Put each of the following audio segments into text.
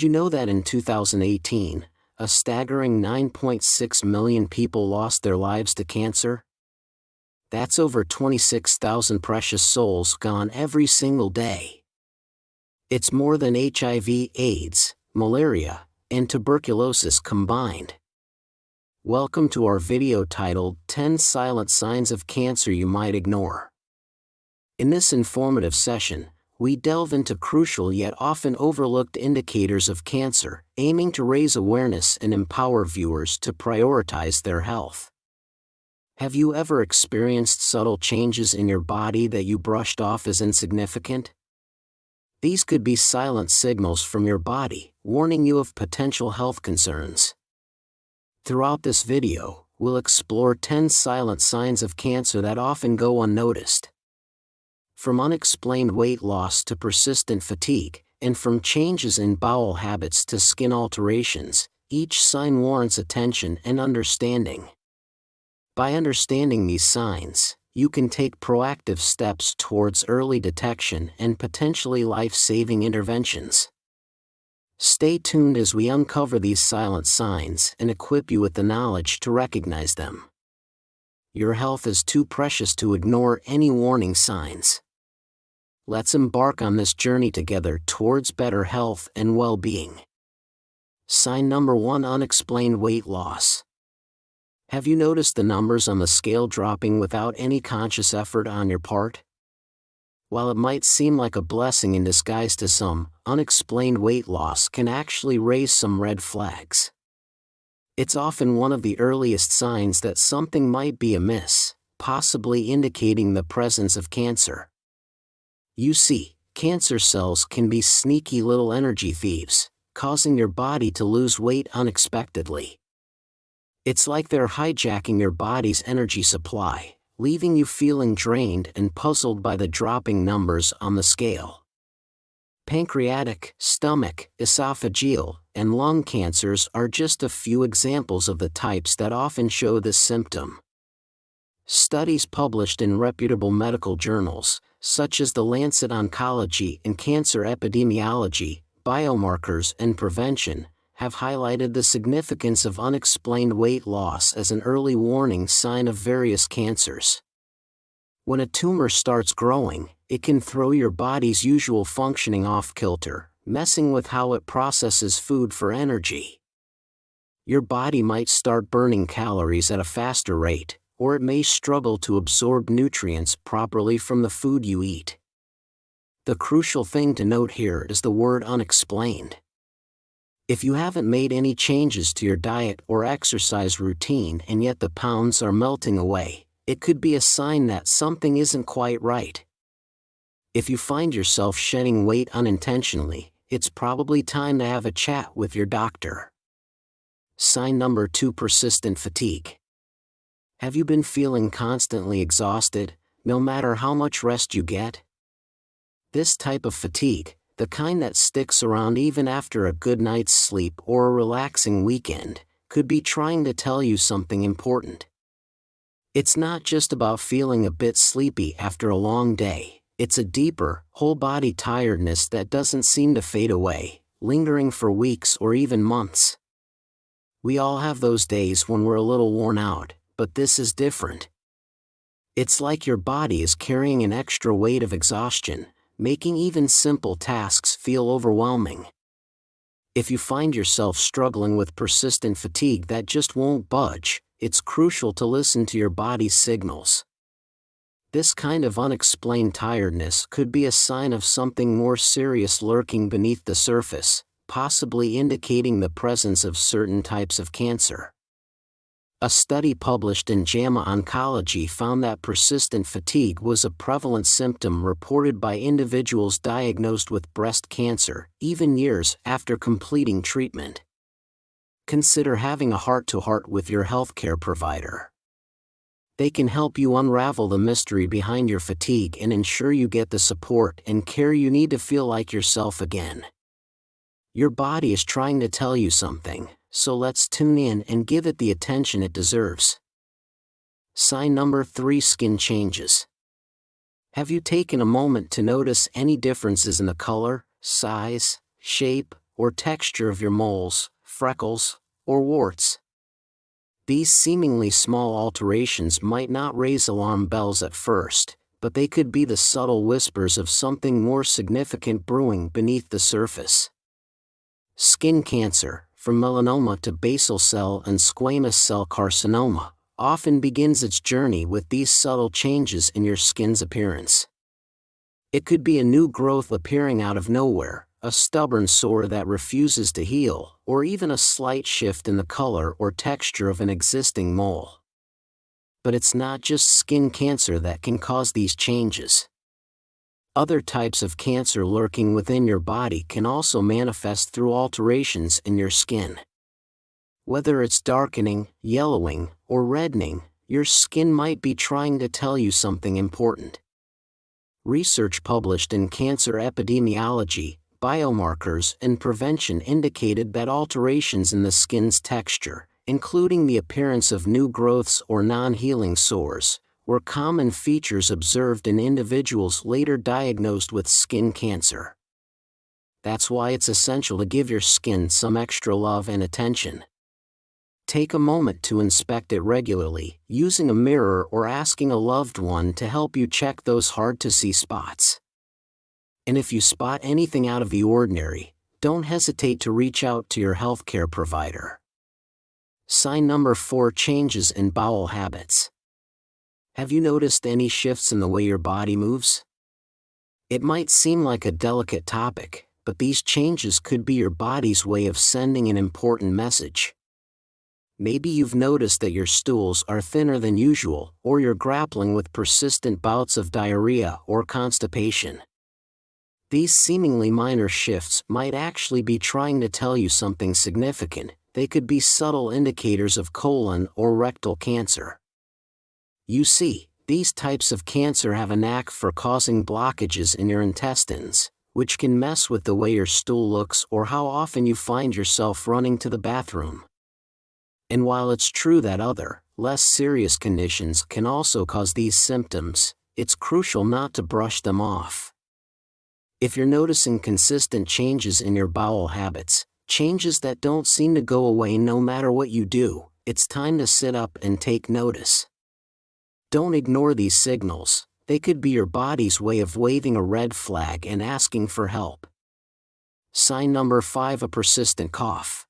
Did you know that in 2018, a staggering 9.6 million people lost their lives to cancer? That's over 26,000 precious souls gone every single day. It's more than HIV, AIDS, malaria, and tuberculosis combined. Welcome to our video titled 10 Silent Signs of Cancer You Might Ignore. In this informative session, we delve into crucial yet often overlooked indicators of cancer, aiming to raise awareness and empower viewers to prioritize their health. Have you ever experienced subtle changes in your body that you brushed off as insignificant? These could be silent signals from your body, warning you of potential health concerns. Throughout this video, we'll explore 10 silent signs of cancer that often go unnoticed. From unexplained weight loss to persistent fatigue, and from changes in bowel habits to skin alterations, each sign warrants attention and understanding. By understanding these signs, you can take proactive steps towards early detection and potentially life-saving interventions. Stay tuned as we uncover these silent signs and equip you with the knowledge to recognize them. Your health is too precious to ignore any warning signs. Let's embark on this journey together towards better health and well-being. Sign number 1: unexplained weight loss. Have you noticed the numbers on the scale dropping without any conscious effort on your part? While it might seem like a blessing in disguise to some, unexplained weight loss can actually raise some red flags. It's often one of the earliest signs that something might be amiss, possibly indicating the presence of cancer. You see, cancer cells can be sneaky little energy thieves, causing your body to lose weight unexpectedly. It's like they're hijacking your body's energy supply, leaving you feeling drained and puzzled by the dropping numbers on the scale. Pancreatic, stomach, esophageal, and lung cancers are just a few examples of the types that often show this symptom. Studies published in reputable medical journals, such as the Lancet Oncology and Cancer Epidemiology, Biomarkers and Prevention, have highlighted the significance of unexplained weight loss as an early warning sign of various cancers. When a tumor starts growing, it can throw your body's usual functioning off kilter, messing with how it processes food for energy. Your body might start burning calories at a faster rate, or it may struggle to absorb nutrients properly from the food you eat. The crucial thing to note here is the word unexplained. If you haven't made any changes to your diet or exercise routine and yet the pounds are melting away, it could be a sign that something isn't quite right. If you find yourself shedding weight unintentionally, it's probably time to have a chat with your doctor. Sign number 2: persistent fatigue. Have you been feeling constantly exhausted, no matter how much rest you get? This type of fatigue, the kind that sticks around even after a good night's sleep or a relaxing weekend, could be trying to tell you something important. It's not just about feeling a bit sleepy after a long day, it's a deeper, whole-body tiredness that doesn't seem to fade away, lingering for weeks or even months. We all have those days when we're a little worn out, but this is different. It's like your body is carrying an extra weight of exhaustion, making even simple tasks feel overwhelming. If you find yourself struggling with persistent fatigue that just won't budge, it's crucial to listen to your body's signals. This kind of unexplained tiredness could be a sign of something more serious lurking beneath the surface, possibly indicating the presence of certain types of cancer. A study published in JAMA Oncology found that persistent fatigue was a prevalent symptom reported by individuals diagnosed with breast cancer, even years after completing treatment. Consider having a heart-to-heart with your healthcare provider. They can help you unravel the mystery behind your fatigue and ensure you get the support and care you need to feel like yourself again. Your body is trying to tell you something, so let's tune in and give it the attention it deserves. Sign number 3: skin changes. Have you taken a moment to notice any differences in the color, size, shape, or texture of your moles, freckles, or warts. These seemingly small alterations might not raise alarm bells at first, but they could be the subtle whispers of something more significant brewing beneath the surface. Skin cancer, from melanoma to basal cell and squamous cell carcinoma, often begins its journey with these subtle changes in your skin's appearance. It could be a new growth appearing out of nowhere, a stubborn sore that refuses to heal, or even a slight shift in the color or texture of an existing mole. But it's not just skin cancer that can cause these changes. Other types of cancer lurking within your body can also manifest through alterations in your skin. Whether it's darkening, yellowing, or reddening, your skin might be trying to tell you something important. Research published in Cancer Epidemiology, Biomarkers and Prevention indicated that alterations in the skin's texture, including the appearance of new growths or non-healing sores, were common features observed in individuals later diagnosed with skin cancer. That's why it's essential to give your skin some extra love and attention. Take a moment to inspect it regularly, using a mirror or asking a loved one to help you check those hard-to-see spots. And if you spot anything out of the ordinary, don't hesitate to reach out to your healthcare provider. Sign number 4: changes in bowel habits. Have you noticed any shifts in the way your body moves? It might seem like a delicate topic, but these changes could be your body's way of sending an important message. Maybe you've noticed that your stools are thinner than usual, or you're grappling with persistent bouts of diarrhea or constipation. These seemingly minor shifts might actually be trying to tell you something significant. They could be subtle indicators of colon or rectal cancer. You see, these types of cancer have a knack for causing blockages in your intestines, which can mess with the way your stool looks or how often you find yourself running to the bathroom. And while it's true that other, less serious conditions can also cause these symptoms, it's crucial not to brush them off. If you're noticing consistent changes in your bowel habits, changes that don't seem to go away no matter what you do, it's time to sit up and take notice. Don't ignore these signals. They could be your body's way of waving a red flag and asking for help. Sign number 5: a persistent cough.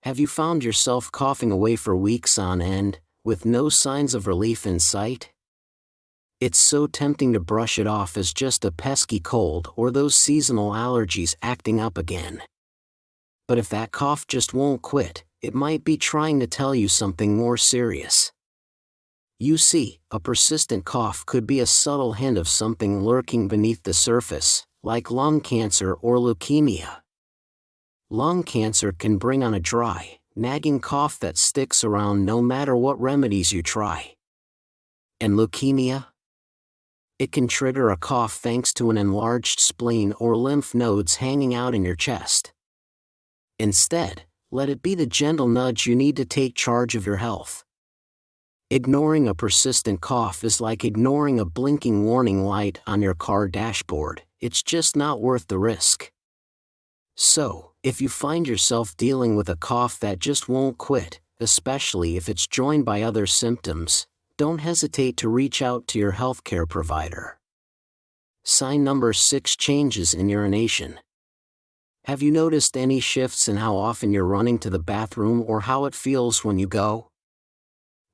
Have you found yourself coughing away for weeks on end, with no signs of relief in sight? It's so tempting to brush it off as just a pesky cold or those seasonal allergies acting up again. But if that cough just won't quit, it might be trying to tell you something more serious. You see, a persistent cough could be a subtle hint of something lurking beneath the surface, like lung cancer or leukemia. Lung cancer can bring on a dry, nagging cough that sticks around no matter what remedies you try. And leukemia? It can trigger a cough thanks to an enlarged spleen or lymph nodes hanging out in your chest. Instead, let it be the gentle nudge you need to take charge of your health. Ignoring a persistent cough is like ignoring a blinking warning light on your car dashboard. It's just not worth the risk. So, if you find yourself dealing with a cough that just won't quit, especially if it's joined by other symptoms, don't hesitate to reach out to your healthcare provider. Sign number 6: changes in urination. Have you noticed any shifts in how often you're running to the bathroom or how it feels when you go?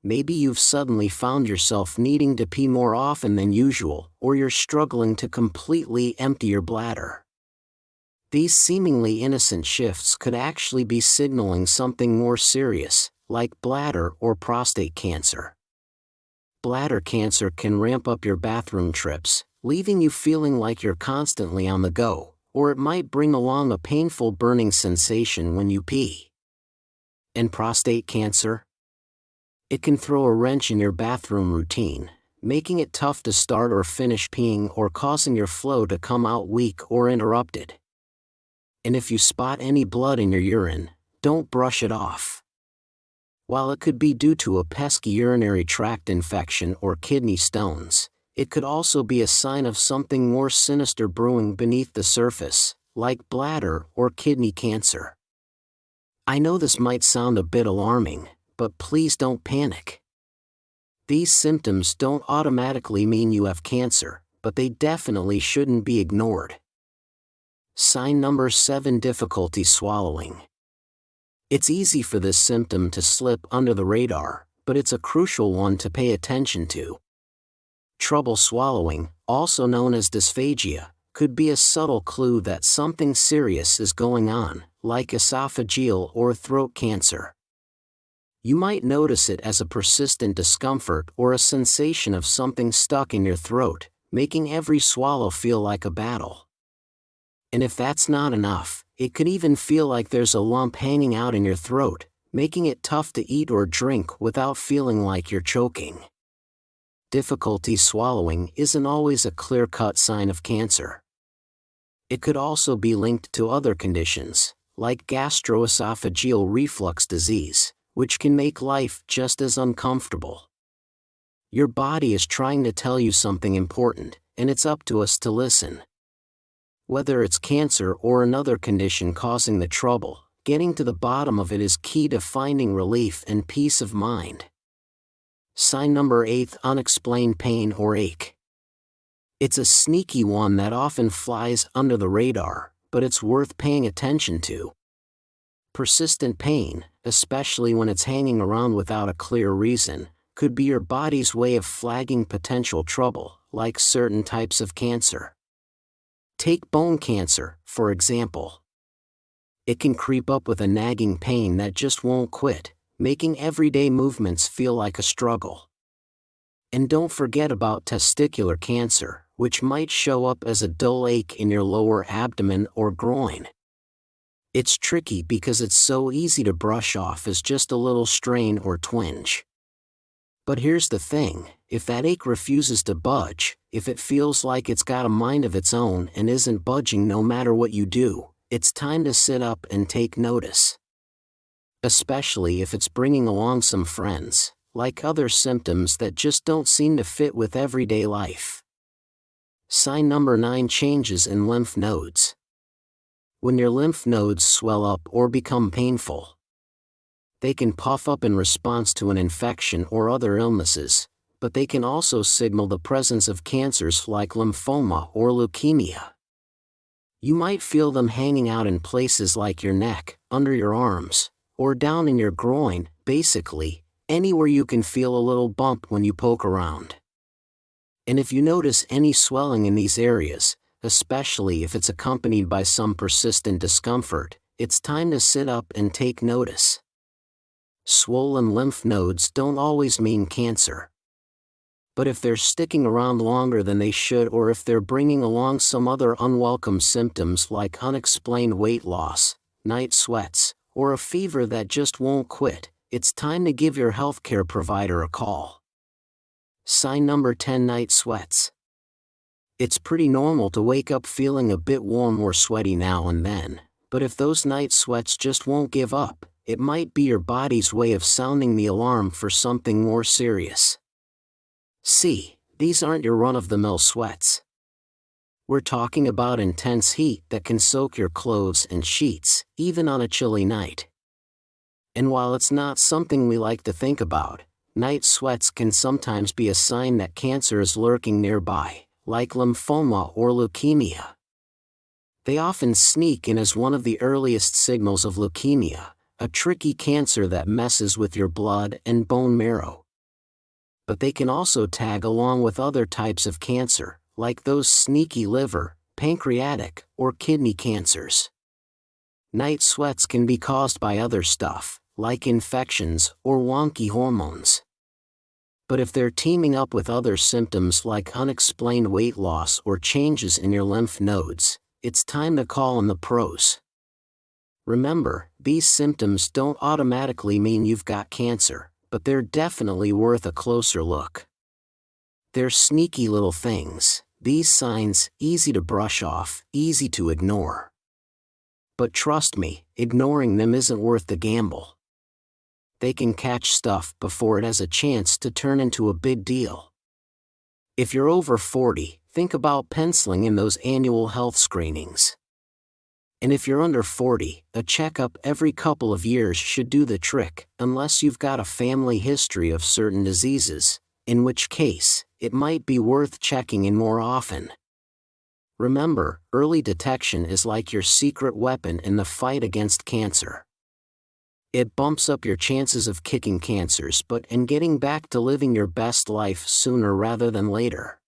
Maybe you've suddenly found yourself needing to pee more often than usual, or you're struggling to completely empty your bladder. These seemingly innocent shifts could actually be signaling something more serious, like bladder or prostate cancer. Bladder cancer can ramp up your bathroom trips, leaving you feeling like you're constantly on the go, or it might bring along a painful burning sensation when you pee. And prostate cancer? It can throw a wrench in your bathroom routine, making it tough to start or finish peeing or causing your flow to come out weak or interrupted. And if you spot any blood in your urine, don't brush it off. While it could be due to a pesky urinary tract infection or kidney stones, it could also be a sign of something more sinister brewing beneath the surface, like bladder or kidney cancer. I know this might sound a bit alarming, but please don't panic. These symptoms don't automatically mean you have cancer, but they definitely shouldn't be ignored. Sign number 7: difficulty swallowing. It's easy for this symptom to slip under the radar, but it's a crucial one to pay attention to. Trouble swallowing, also known as dysphagia, could be a subtle clue that something serious is going on, like esophageal or throat cancer. You might notice it as a persistent discomfort or a sensation of something stuck in your throat, making every swallow feel like a battle. And if that's not enough, it could even feel like there's a lump hanging out in your throat, making it tough to eat or drink without feeling like you're choking. Difficulty swallowing isn't always a clear-cut sign of cancer. It could also be linked to other conditions, like gastroesophageal reflux disease, which can make life just as uncomfortable. Your body is trying to tell you something important, and it's up to us to listen. Whether it's cancer or another condition causing the trouble, getting to the bottom of it is key to finding relief and peace of mind. Sign number 8: unexplained pain or ache. It's a sneaky one that often flies under the radar, but it's worth paying attention to. Persistent pain, especially when it's hanging around without a clear reason, could be your body's way of flagging potential trouble, like certain types of cancer. Take bone cancer, for example. It can creep up with a nagging pain that just won't quit, making everyday movements feel like a struggle. And don't forget about testicular cancer, which might show up as a dull ache in your lower abdomen or groin. It's tricky because it's so easy to brush off as just a little strain or twinge. But here's the thing: if that ache refuses to budge, if it feels like it's got a mind of its own and isn't budging no matter what you do, it's time to sit up and take notice. Especially if it's bringing along some friends, like other symptoms that just don't seem to fit with everyday life. Sign number 9: changes in lymph nodes. When your lymph nodes swell up or become painful, they can puff up in response to an infection or other illnesses, but they can also signal the presence of cancers like lymphoma or leukemia. You might feel them hanging out in places like your neck, under your arms, or down in your groin, basically, anywhere you can feel a little bump when you poke around. And if you notice any swelling in these areas, especially if it's accompanied by some persistent discomfort, it's time to sit up and take notice. Swollen lymph nodes don't always mean cancer. But if they're sticking around longer than they should, or if they're bringing along some other unwelcome symptoms like unexplained weight loss, night sweats, or a fever that just won't quit, it's time to give your healthcare provider a call. Sign number 10: night sweats. It's pretty normal to wake up feeling a bit warm or sweaty now and then, but if those night sweats just won't give up, it might be your body's way of sounding the alarm for something more serious. See, these aren't your run-of-the-mill sweats. We're talking about intense heat that can soak your clothes and sheets, even on a chilly night. And while it's not something we like to think about, night sweats can sometimes be a sign that cancer is lurking nearby, like lymphoma or leukemia. They often sneak in as one of the earliest signals of leukemia, a tricky cancer that messes with your blood and bone marrow. But they can also tag along with other types of cancer, like those sneaky liver, pancreatic, or kidney cancers. Night sweats can be caused by other stuff, like infections or wonky hormones. But if they're teaming up with other symptoms like unexplained weight loss or changes in your lymph nodes, it's time to call on the pros. Remember, these symptoms don't automatically mean you've got cancer, but they're definitely worth a closer look. They're sneaky little things, these signs, easy to brush off, easy to ignore. But trust me, ignoring them isn't worth the gamble. They can catch stuff before it has a chance to turn into a big deal. If you're over 40, think about penciling in those annual health screenings. And if you're under 40, a checkup every couple of years should do the trick, unless you've got a family history of certain diseases, in which case, it might be worth checking in more often. Remember, early detection is like your secret weapon in the fight against cancer. It bumps up your chances of kicking cancers and getting back to living your best life sooner rather than later.